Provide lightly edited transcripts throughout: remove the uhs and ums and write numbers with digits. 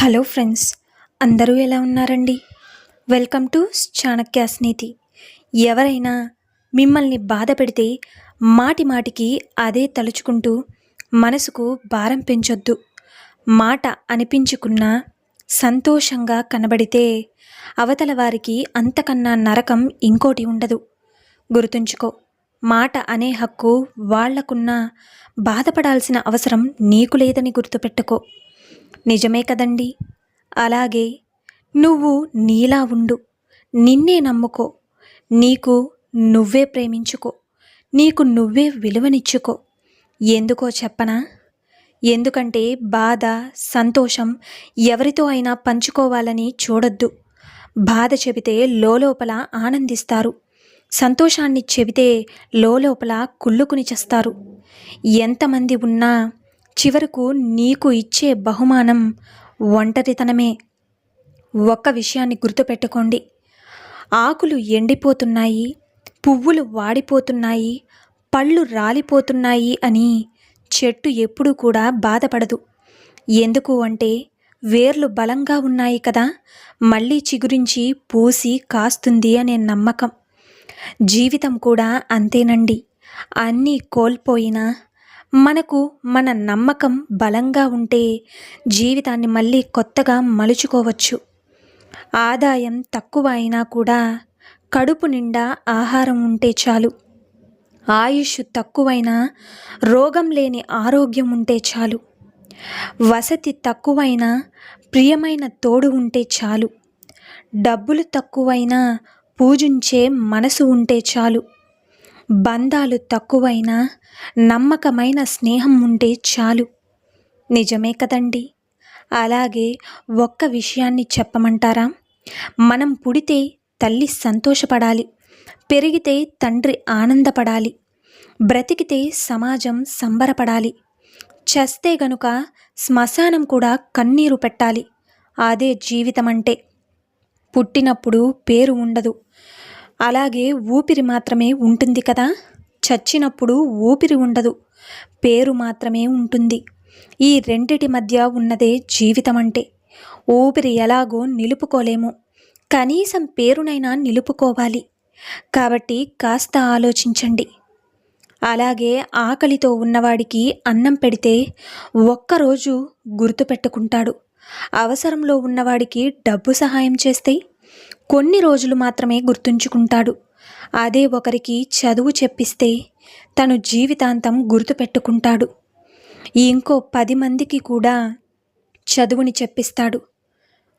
Hello friends, అందరూ ఎలా ఉన్నారండి? వెల్కమ్ టు చాణక్యాస్ నీతి. ఎవరైనా మిమ్మల్ని బాధ పెడితే మాటి మాటికి అదే తలుచుకుంటూ మనసుకు భారం పెంచొద్దు. మాట అనిపించుకున్నా సంతోషంగా కనబడితే అవతల వారికి అంతకన్నా నరకం ఇంకోటి ఉండదు. గుర్తుంచుకో, మాట అనే హక్కు వాళ్లకున్నా బాధపడాల్సిన అవసరం నీకు లేదని గుర్తుపెట్టుకో. నిజమే కదండి. అలాగే నువ్వు నీలా ఉండు, నిన్నే నమ్ముకో, నీకు నువ్వే ప్రేమించుకో, నీకు నువ్వే విలువనిచ్చుకో. ఎందుకో చెప్పనా? ఎందుకంటే బాధ, సంతోషం ఎవరితో అయినా పంచుకోవాలని చూడొద్దు. బాధ చెబితే లోపల ఆనందిస్తారు, సంతోషాన్ని చెబితే లోపల కుళ్ళుకుని చేస్తారు. ఎంతమంది ఉన్నా చివరకు నీకు ఇచ్చే బహుమానం ఒంటరితనమే. ఒక్క విషయాన్ని గుర్తుపెట్టుకోండి, ఆకులు ఎండిపోతున్నాయి, పువ్వులు వాడిపోతున్నాయి, పళ్ళు రాలిపోతున్నాయి అని చెట్టు ఎప్పుడూ కూడా బాధపడదు. ఎందుకు అంటే వేర్లు బలంగా ఉన్నాయి కదా, మళ్ళీ చిగురించి పూసి కాస్తుంది అనే నమ్మకం. జీవితం కూడా అంతేనండి. అన్నీ కోల్పోయినా మనకు మన నమ్మకం బలంగా ఉంటే జీవితాన్ని మళ్ళీ కొత్తగా మలుచుకోవచ్చు. ఆదాయం తక్కువ అయినా కూడా కడుపు నిండా ఆహారం ఉంటే చాలు. ఆయుష్ తక్కువైనా రోగం లేని ఆరోగ్యం ఉంటే చాలు. వసతి తక్కువైనా ప్రియమైన తోడు ఉంటే చాలు. డబ్బులు తక్కువైనా పూజించే మనసు ఉంటే చాలు. బంధాలు తక్కువైనా నమ్మకమైన స్నేహం ఉంటే చాలు. నిజమే కదండి. అలాగే ఒక్క విషయాన్ని చెప్పమంటారా? మనం పుడితే తల్లి సంతోషపడాలి, పెరిగితే తండ్రి ఆనందపడాలి, బ్రతికితే సమాజం సంబరపడాలి, చస్తే గనుక శ్మశానం కూడా కన్నీరు పెట్టాలి. అదే జీవితం అంటే. పుట్టినప్పుడు పేరు ఉండదు, అలాగే ఊపిరి మాత్రమే ఉంటుంది కదా. చచ్చినప్పుడు ఊపిరి ఉండదు, పేరు మాత్రమే ఉంటుంది. ఈ రెండిటి మధ్య ఉన్నదే జీవితం అంటే. ఊపిరి ఎలాగో నిలుపుకోలేము, కనీసం పేరునైనా నిలుపుకోవాలి. కాబట్టి కాస్త ఆలోచించండి. అలాగే ఆకలితో ఉన్నవాడికి అన్నం పెడితే ఒక్కరోజు గుర్తుపెట్టుకుంటాడు. అవసరంలో ఉన్నవాడికి డబ్బు సహాయం చేస్తే కొన్ని రోజులు మాత్రమే గుర్తుంచుకుంటాడు. అదే ఒకరికి చదువు చెప్పిస్తే తను జీవితాంతం గుర్తుపెట్టుకుంటాడు. ఇంకో 10 మందికి కూడా చదువుని చెప్పిస్తాడు.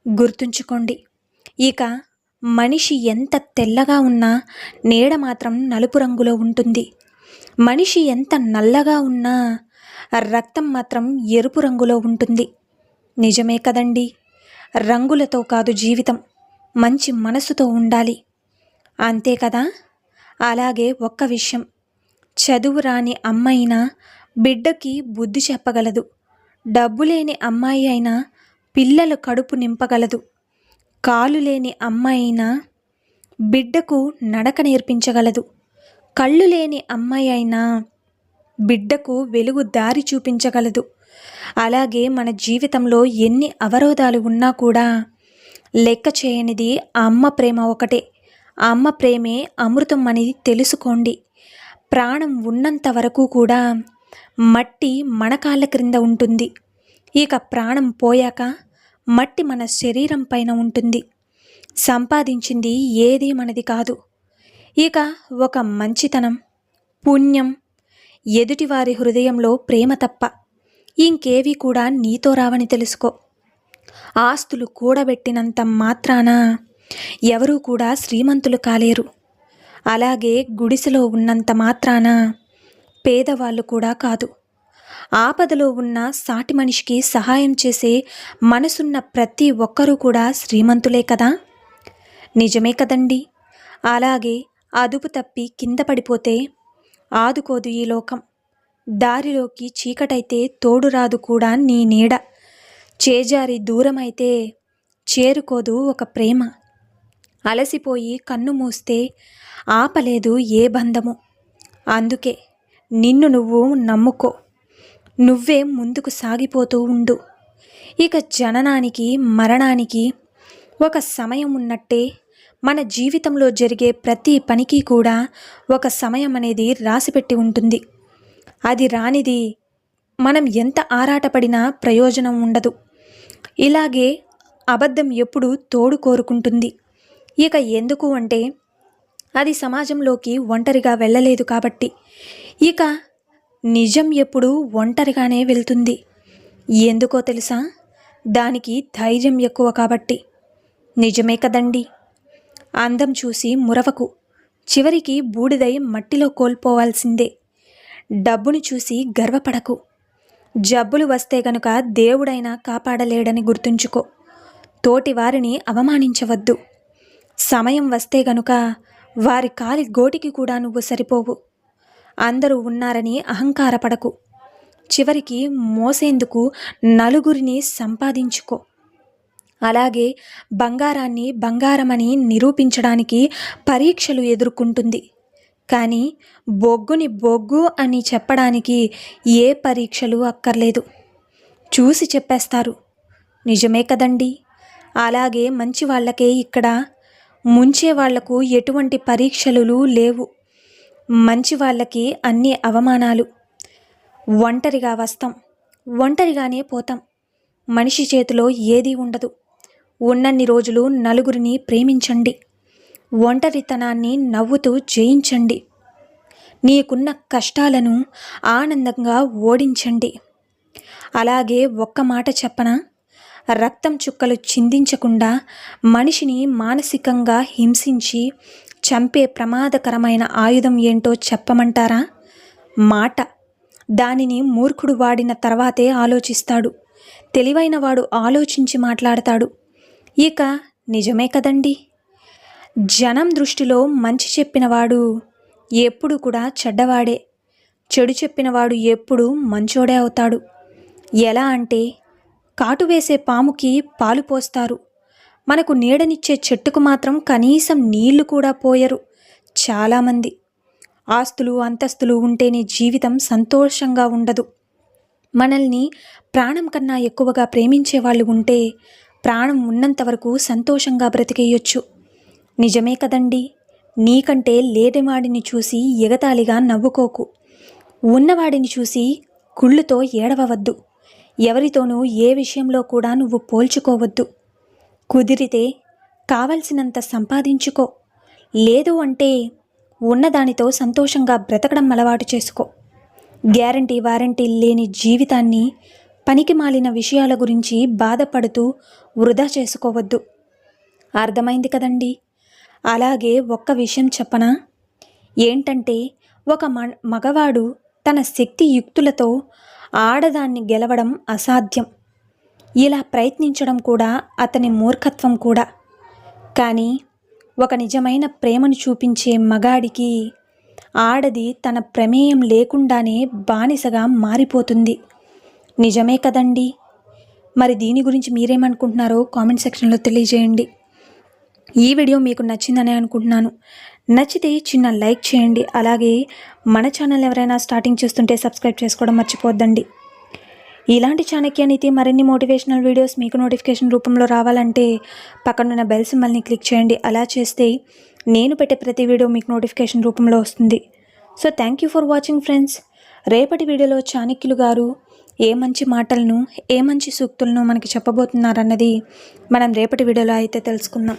గుర్తుంచుకోండి. ఇక మనిషి ఎంత తెల్లగా ఉన్నా నీడ మాత్రం నలుపు రంగులో ఉంటుంది. మనిషి ఎంత నల్లగా ఉన్నా రక్తం మాత్రం ఎరుపు రంగులో ఉంటుంది. నిజమే కదండి. రంగులతో కాదు జీవితం, మంచి మనసుతో ఉండాలి. అంతే కదా. అలాగే ఒక్క విషయం, చదువు రాని అమ్మాయినా బిడ్డకి బుద్ధి చెప్పగలదు. డబ్బు లేని అమ్మాయి అయినా పిల్లల కడుపు నింపగలదు. కాలు లేని అమ్మాయి అయినా బిడ్డకు నడక నేర్పించగలదు. కళ్ళు లేని అమ్మాయి అయినా బిడ్డకు వెలుగు దారి చూపించగలదు. అలాగే మన జీవితంలో ఎన్ని అవరోధాలు ఉన్నా కూడా లెక్క చేయనిది ఆ అమ్మ ప్రేమ ఒకటే. ఆ అమ్మ ప్రేమే అమృతం అని తెలుసుకోండి. ప్రాణం ఉన్నంత వరకు కూడా మట్టి మన కాళ్ళ క్రింద ఉంటుంది. ఇక ప్రాణం పోయాక మట్టి మన శరీరం పైన ఉంటుంది. సంపాదించింది ఏది మనది కాదు. ఇక ఒక మంచితనం, పుణ్యం, ఎదుటివారి హృదయంలో ప్రేమ తప్ప ఇంకేవి కూడా నీతో రావని తెలుసుకో. ఆస్తులు కూడబెట్టినంత మాత్రాన ఎవరూ కూడా శ్రీమంతులు కాలేరు. అలాగే గుడిసెలో ఉన్నంత మాత్రాన పేదవాళ్ళు కూడా కాదు. ఆపదలో ఉన్న సాటి మనిషికి సహాయం చేసే మనసున్న ప్రతి ఒక్కరూ కూడా శ్రీమంతులే కదా. నిజమే కదండి. అలాగే అదుపు తప్పి కింద పడిపోతే ఆదుకోదు ఈ లోకం. దారిలోకి చీకటైతే తోడురాదు కూడా నీ నీడ. చేజారి దూరమైతే చేరుకోదు ఒక ప్రేమ. అలసిపోయి కన్ను మూస్తే ఆపలేదు ఏ బంధము. అందుకే నిన్ను నువ్వు నమ్ముకో, నువ్వే ముందుకు సాగిపోతూ ఉండు. ఇక జననానికి మరణానికి ఒక సమయం ఉన్నట్టే మన జీవితంలో జరిగే ప్రతి పనికి కూడా ఒక సమయం అనేది రాసిపెట్టి ఉంటుంది. అది రానిది మనం ఎంత ఆరాటపడినా ప్రయోజనం ఉండదు. ఇలాగే అబద్ధం ఎప్పుడు తోడు కోరుకుంటుంది. ఇక ఎందుకు అంటే అది సమాజంలోకి ఒంటరిగా వెళ్ళలేదు కాబట్టి. ఇక నిజం ఎప్పుడు ఒంటరిగానే వెళ్తుంది. ఎందుకో తెలుసా? దానికి ధైర్యం ఎక్కువ కాబట్టి. నిజమే కదండి. అందం చూసి మురవకు, చివరికి బూడిదై మట్టిలో కోల్పోవాల్సిందే. డబ్బును చూసి గర్వపడకు, జబ్బులు వస్తే గనుక దేవుడైనా కాపాడలేడని గుర్తుంచుకో. తోటి వారిని అవమానించవద్దు. సమయం వస్తే గనుక వారి కాలి గోటికి కూడా నువ్వు సరిపోవు. అందరూ ఉన్నారని అహంకారపడకు, చివరికి మోసేందుకు నలుగురిని సంపాదించుకో. అలాగే బంగారాన్ని బంగారమని నిరూపించడానికి పరీక్షలు ఎదుర్కొంటుంది. కానీ బొగ్గుని బొగ్గు అని చెప్పడానికి ఏ పరీక్షలు అక్కర్లేదు, చూసి చెప్పేస్తారు. నిజమే కదండి. అలాగే మంచి వాళ్ళకే ఇక్కడ, ముంచే వాళ్లకు ఎటువంటి పరీక్షలు లేవు. మంచి వాళ్ళకి అన్ని అవమానాలు. ఒంటరిగా వస్తాం, ఒంటరిగానే పోతాం. మనిషి చేతిలో ఏదీ ఉండదు. ఉన్నన్ని రోజులు నలుగురిని ప్రేమించండి. ఒంటరితనాన్ని నవ్వుతూ జయించండి. నీకున్న కష్టాలను ఆనందంగా ఓడించండి. అలాగే ఒక్క మాట చెప్పనా? రక్తం చుక్కలు చిందించకుండా మనిషిని మానసికంగా హింసించి చంపే ప్రమాదకరమైన ఆయుధం ఏంటో చెప్పమంటారా? మాట. దానిని మూర్ఖుడు వాడిన తర్వాతే ఆలోచిస్తాడు. తెలివైన వాడు ఆలోచించి మాట్లాడతాడు. ఇక నిజమే కదండి. జనం దృష్టిలో మంచి చెప్పినవాడు ఎప్పుడు కూడా చెడ్డవాడే, చెడు చెప్పినవాడు ఎప్పుడు మంచోడే అవుతాడు. ఎలా అంటే, కాటు వేసే పాముకి పాలు పోస్తారు, మనకు నీడనిచ్చే చెట్టుకు మాత్రం కనీసం నీళ్లు కూడా పోయరు చాలామంది. ఆస్తులు అంతస్తులు ఉంటేనే జీవితం సంతోషంగా ఉండదు. మనల్ని ప్రాణం కన్నా ఎక్కువగా ప్రేమించే వాళ్ళు ఉంటే ప్రాణం ఉన్నంత వరకు సంతోషంగా బ్రతికేయొచ్చు. నిజమే కదండి. నీకంటే లేనివాడిని చూసి ఎగతాళిగా నవ్వుకోకు, ఉన్నవాడిని చూసి కుళ్ళుతో ఏడవవద్దు. ఎవరితోనూ ఏ విషయంలో కూడా నువ్వు పోల్చుకోవద్దు. కుదిరితే కావలసినంత సంపాదించుకో, లేదు అంటే ఉన్నదానితో సంతోషంగా బ్రతకడం అలవాటు చేసుకో. గ్యారంటీ వారంటీ లేని జీవితాన్ని పనికి మాలిన విషయాల గురించి బాధపడుతూ వృధా చేసుకోవద్దు. అర్థమైంది కదండి. అలాగే ఒక్క విషయం చెప్పనా? ఏంటంటే, ఒక మగవాడు తన శక్తి యుక్తులతో ఆడదాన్ని గెలవడం అసాధ్యం. ఇలా ప్రయత్నించడం కూడా అతని మూర్ఖత్వం కూడా. కానీ ఒక నిజమైన ప్రేమను చూపించే మగాడికి ఆడది తన ప్రమేయం లేకుండానే బానిసగా మారిపోతుంది. నిజమే కదండి. మరి దీని గురించి మీరేమనుకుంటున్నారో కామెంట్ సెక్షన్లో తెలియజేయండి. ఈ వీడియో మీకు నచ్చిందనే అనుకుంటున్నాను. నచ్చితే చిన్న లైక్ చేయండి. అలాగే మన ఛానల్ ఎవరైనా స్టార్టింగ్ చూస్తుంటే సబ్స్క్రైబ్ చేసుకోవడం మర్చిపోద్దండి. ఇలాంటి చాణక్య నీతి మరిన్ని మోటివేషనల్ వీడియోస్ మీకు నోటిఫికేషన్ రూపంలో రావాలంటే పక్కనున్న బెల్ సింబల్ని క్లిక్ చేయండి. అలా చేస్తే నేను పెట్టే ప్రతి వీడియో మీకు నోటిఫికేషన్ రూపంలో వస్తుంది. So thank you for watching friends. రేపటి వీడియోలో చాణక్యులు గారు ఏ మంచి మాటలను, ఏ మంచి సూక్తులను మనకి చెప్పబోతున్నారన్నది మనం రేపటి వీడియోలో అయితే తెలుసుకుందాం.